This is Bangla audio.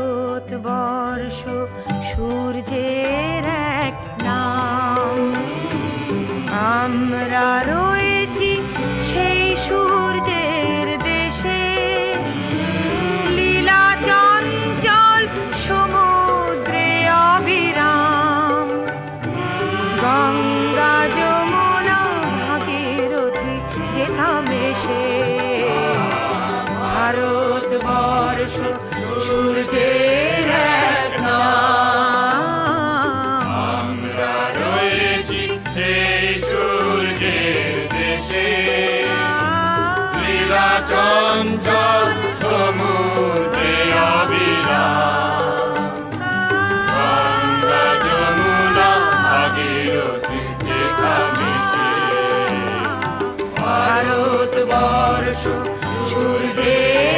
ভারতবর্ষ সূর্যের এক নাম, আমরা রয়েছি সেই সূর্যের দেশে। লীলা চঞ্চল সমুদ্রে অবিরাম, গঙ্গা যমুনা ভাগীরথী যেথা মেশে। ভারতবর্ষ সূর্যের এক নাম, আমরা রয়েছি সেই সূর্যের দেশে। লীলা চঞ্চল সমুদ্রে অবিরাম, গঙ্গা যমুনা ভাগীরথী যেথা মেশে। ভারতবর্ষ সূর্যের